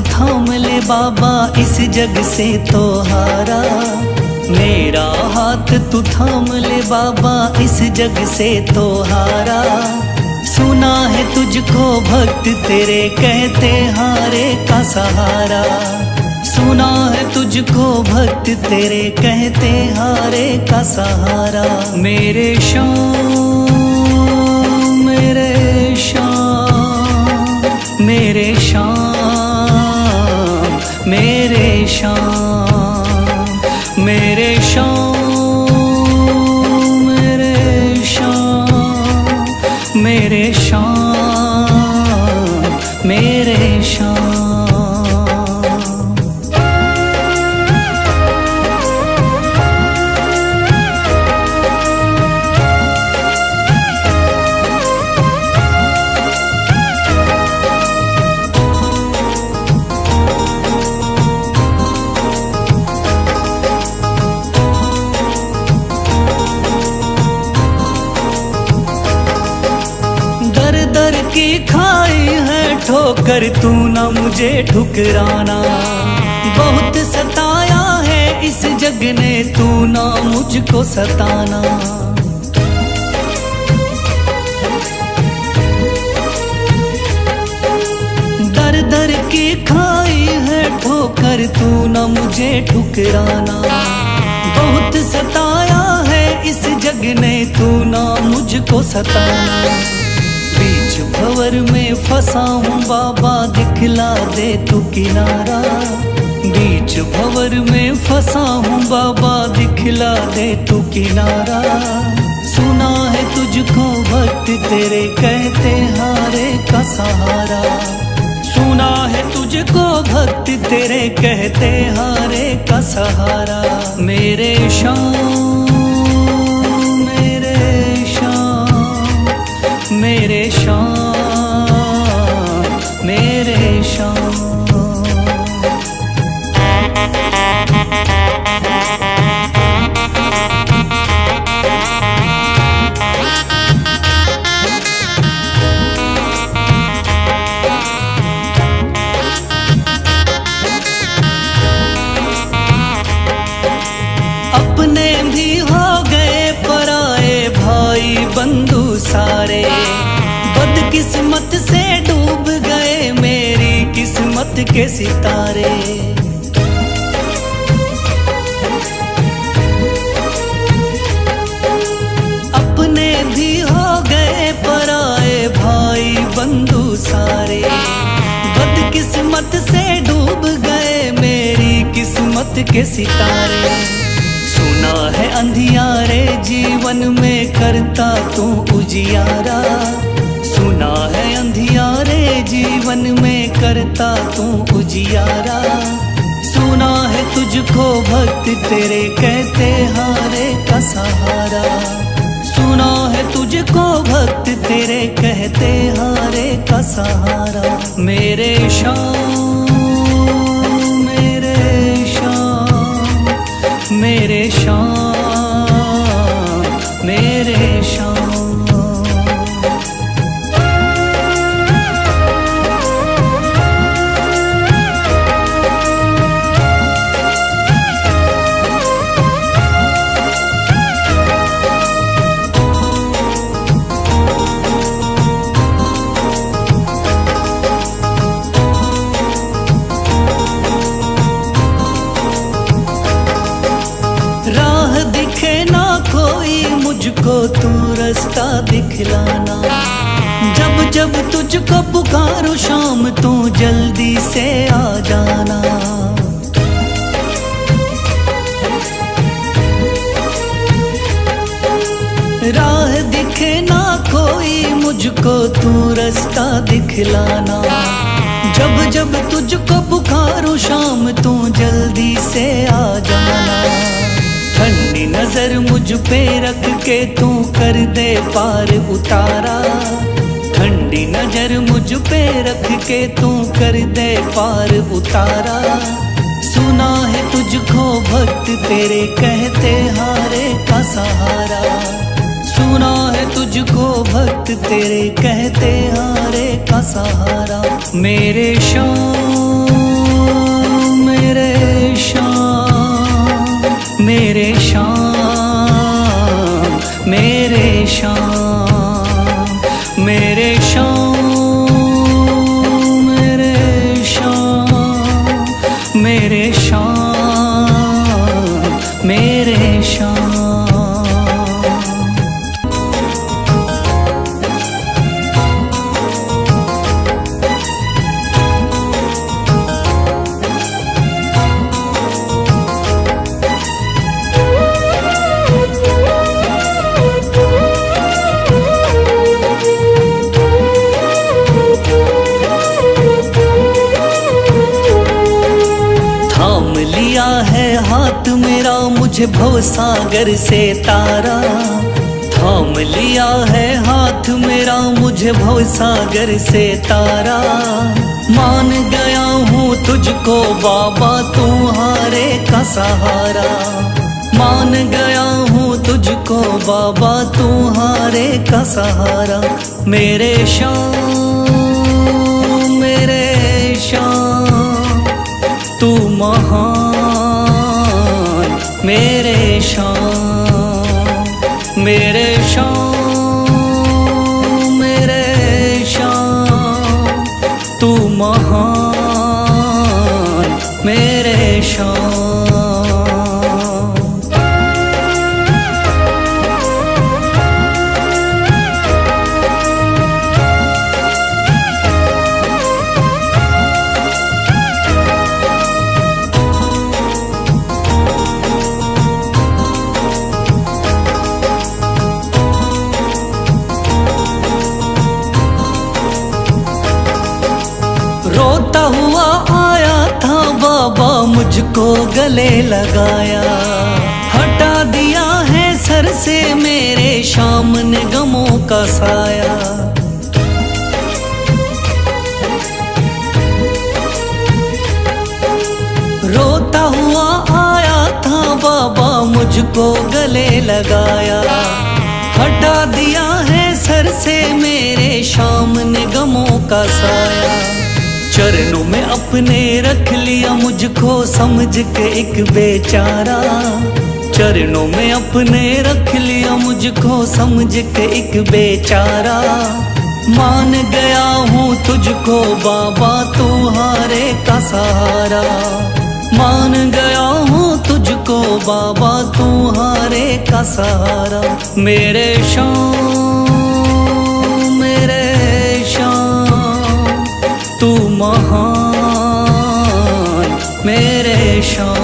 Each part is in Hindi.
थाम ले बाबा इस जग से तो हारा। मेरा हाथ तू थाम ले बाबा इस जग से तो हारा। सुना है तुझको भक्त तेरे कहते हारे का सहारा। सुना है तुझको भक्त तेरे कहते हारे का सहारा। मेरे श्याम मेरे श्याम मेरे श्याम मेरे श्याम मेरे श्याम मेरे श्याम मेरे श्याम मेरे श्याम। दर की खाई है ठोकर तू ना मुझे ठुकराना। बहुत सताया है इस जग ने तू ना मुझको सताना। दर दर की खाई है ठोकर तू ना मुझे ठुकराना। बहुत सताया है इस जग ने तू ना मुझको सताना। बीच भंवर में फंसा हूँ बाबा दिखला दे तू किनारा। बीच भंवर में फंसा हूँ बाबा दिखला दे तू किनारा। सुना है तुझको भक्त तेरे कहते हारे का सहारा। सुना है तुझको भक्त तेरे कहते हारे का सहारा। मेरे श्याम मेरे श्याम मेरे श्याम मेरे श्याम। अपने भी हो गए पराए भाई बंधु सारे। बदकिस्मत से डूब गए मेरी किस्मत के सितारे। अपने भी हो गए पराए भाई बंधु सारे। बदकिस्मत से डूब गए मेरी किस्मत के सितारे। सुना है अंधियारे जीवन में करता तू उजियारा। सुना है अंधियारे जीवन में करता तू उजियारा। सुना है तुझको भक्त तेरे कहते हारे का सहारा। सुना है तुझको भक्त तेरे कहते हारे का सहारा। मेरे श्याम मेरे श्याम मेरे श्याम मेरे श्याम। मुझको तू रास्ता दिखलाना। जब जब तुझको पुकारूं शाम तू जल्दी से आ जाना। राह दिखे ना कोई मुझको तू रास्ता दिखलाना। जब जब तुझको पुकारूं शाम तू जल्दी से आ जाना। ठंडी नजर मुझ पे रख के तू कर दे पार उतारा। ठंडी नजर मुझ पे रख के तू कर दे पार उतारा। सुना है तुझको भक्त तेरे कहते हारे का सहारा। सुना है तुझको भक्त तेरे कहते हारे का सहारा। मेरे श्याम शाम मेरे शाम मेरे शाम मेरे शाम मेरे शाम मेरे शाम मेरे शाम। लिया है हाथ मेरा मुझे भवसागर से तारा, थाम लिया है हाथ मेरा मुझे भवसागर से तारा। मान गया हूँ तुझको बाबा तुम्हारे का सहारा, मान गया हूँ तुझको बाबा तुम्हारे का सहारा। मेरे शाम मेरे शाम तू महान, मेरे शाम मेरे शाम मेरे शाम तू महान, मेरे शाम। रोता हुआ आया था बाबा मुझको गले लगाया, हटा दिया है सर से मेरे शाम ने गमों का साया। रोता हुआ आया था बाबा मुझको गले लगाया, हटा दिया है सर से मेरे शाम ने गमों का साया। चरणों में अपने रख लिया मुझको समझ के एक बेचारा, चरणों में अपने रख लिया मुझको समझ के एक बेचारा। मान गया हूँ तुझको बाबा तुम्हारे का सहारा, मान गया हूँ तुझको बाबा तुम्हारे का सहारा। मेरे शाम मेरे शाम तू महान, मेरे शाम।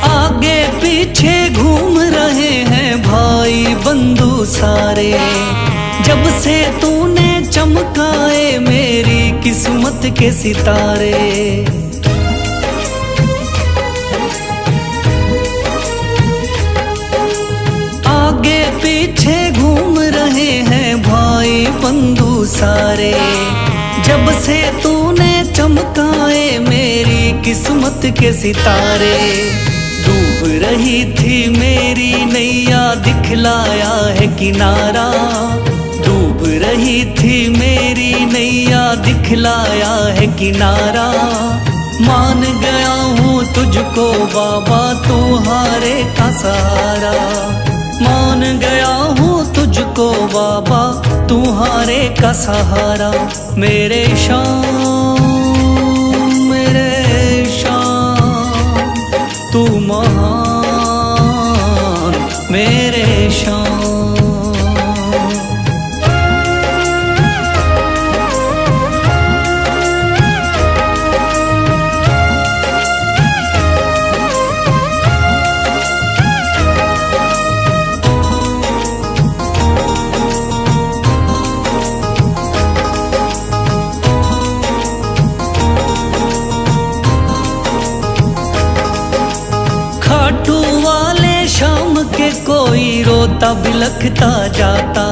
आगे पीछे घूम रहे हैं भाई बंधु सारे, जब से तूने चमकाए मेरी किस्मत के सितारे। आगे पीछे घूम रहे हैं भाई बंधु सारे, जब से तूने चमकाए मेरी किस्मत के सितारे। डूब रही थी मेरी नैया दिखलाया है किनारा, डूब रही थी मेरी नैया दिखलाया है किनारा। मान गया हूँ तुझको बाबा तुम्हारे का सहारा, मान गया हूँ तुझको बाबा तुम्हारे का सहारा। मेरे शाम मेरे शाम तू महान, मेरे शाम। खाटू वाले शाम के कोई रोता बिलखता जाता,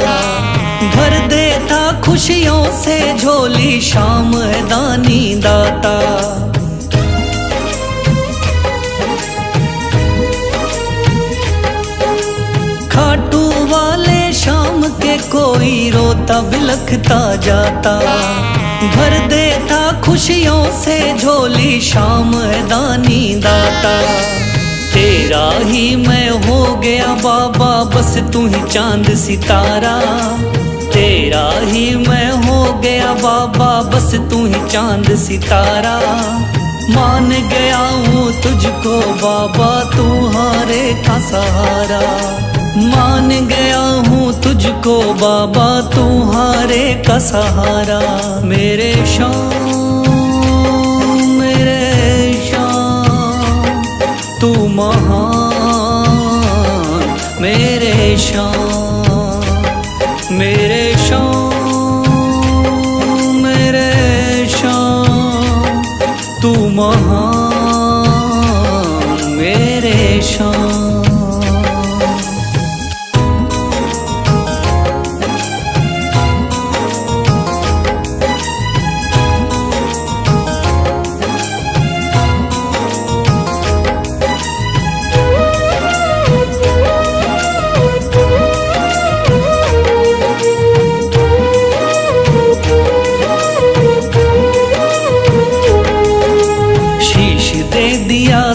भर देता खुशियों से झोली, शाम है दानी दाता। खाटू वाले शाम के कोई रोता बिलखता जाता। भर देता खुशियों से झोली, शाम है दानी दाता। तेरा ही मैं हो गया बाबा, बस तू ही चांद सितारा। तेरा ही मैं हो गया बाबा, बस तू ही चांद सितारा। मान गया हूँ तुझको बाबा, तू हारे का सहारा। मान गया हूँ तुझको बाबा, तू हारे का सहारा। मेरे शाम मेरे शाम तू महान, मेरे शाम मेरे शाम मेरे शाम तू महान, मेरे शाम।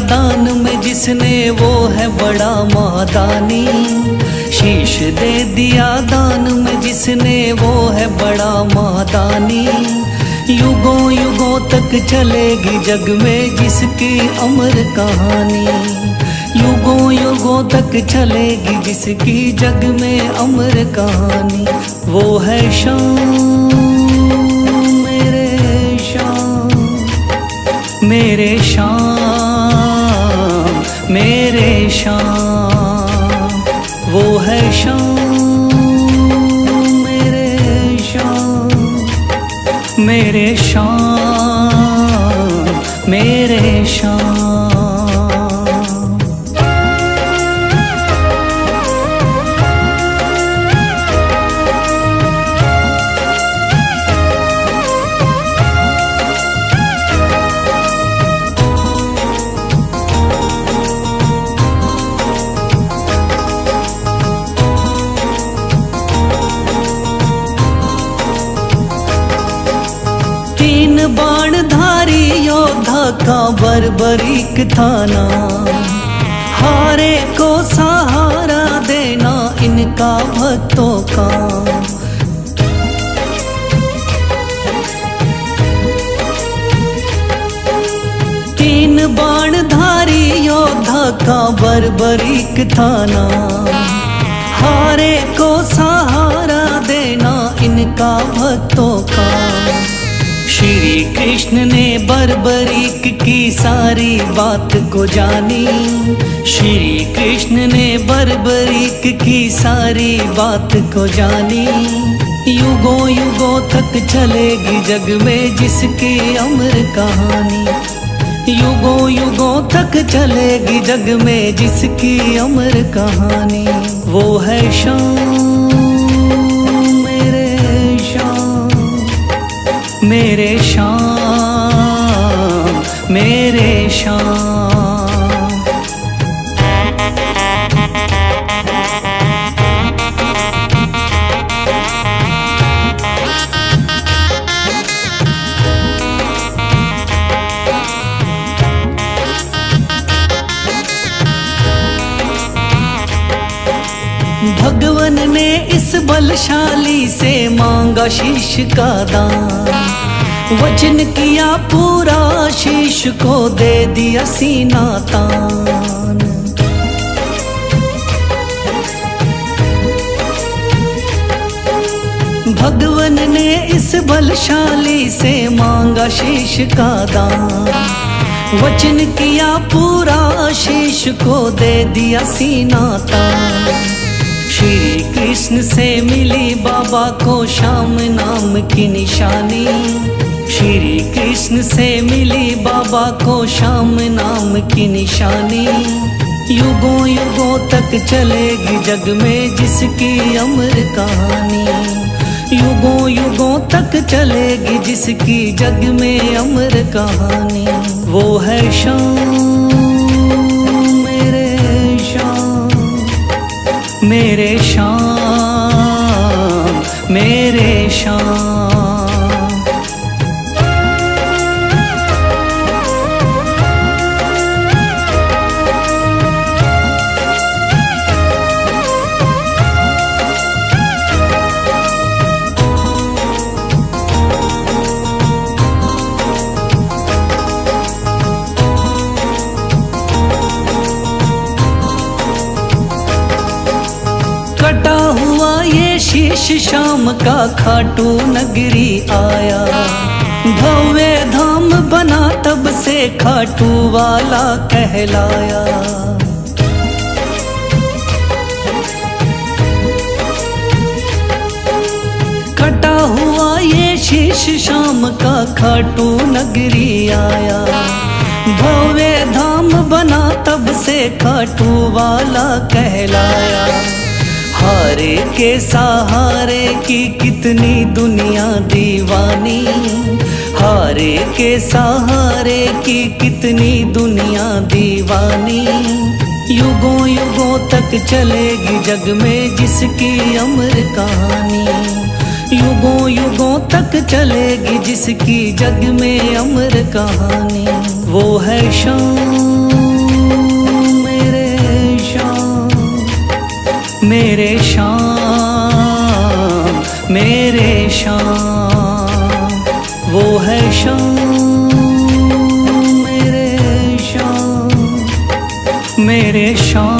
दान में जिसने वो है बड़ा महादानी। शीश दे दिया दान में जिसने वो है बड़ा महादानी। युगों युगों तक चलेगी जग में जिसकी अमर कहानी। युगों युगों तक चलेगी जिसकी जग में अमर कहानी। वो है शाम मेरे शाम मेरे शाम मेरे शाम। वो है शाम मेरे शाम मेरे शाम मेरे शाम। बाणधारी योद्धा का बर्बरीक थाना। हारे को सहारा देना इनका भक्तों का। तीन बाणधारी योद्धा का बर्बरीक थाना। हारे को सहारा देना इनका भक्तों का। श्री कृष्ण ने बर्बरीक की सारी बात को जानी। श्री कृष्ण ने बर्बरीक की सारी बात को जानी। युगों युगों तक चलेगी जग में जिसकी अमर कहानी। युगों युगों तक चलेगी जग में जिसकी अमर कहानी। वो है शाम मेरे शाम मेरे शाम मेरे शाम। भगवन ने इस बलशाली से मांगा शीश का दान। वचन किया पूरा शीश को दे दिया सीना तान। भगवन ने इस बलशाली से मांगा शीश का दान। वचन किया पूरा शीश को दे दिया सीना तान। श्री कृष्ण से मिली बाबा को श्याम नाम की निशानी। श्री कृष्ण से मिली बाबा को श्याम नाम की निशानी। युगों युगों तक चलेगी जग में जिसकी अमर कहानी। युगों युगों तक चलेगी जिसकी जग में अमर कहानी। वो है शाम मेरे शाम, मेरे शाम, मेरे शाम। कटा हुआ ये शीश शाम का खाटू नगरी आया, भव्य धाम बना तब से खाटू वाला कहलाया। कटा हुआ ये शीश शाम का खाटू नगरी आया, भव्य धाम बना तब से खाटू वाला कहलाया। हारे के सहारे की कितनी दुनिया दीवानी, हारे के सहारे की कितनी दुनिया दीवानी। युगों युगों तक चलेगी जग में जिसकी अमर कहानी। युगों युगों तक चलेगी जिसकी जग में अमर कहानी। वो है शाम मेरे शाम, मेरे शाम, मेरे शाम। वो है शाम मेरे शाम, मेरे शाम।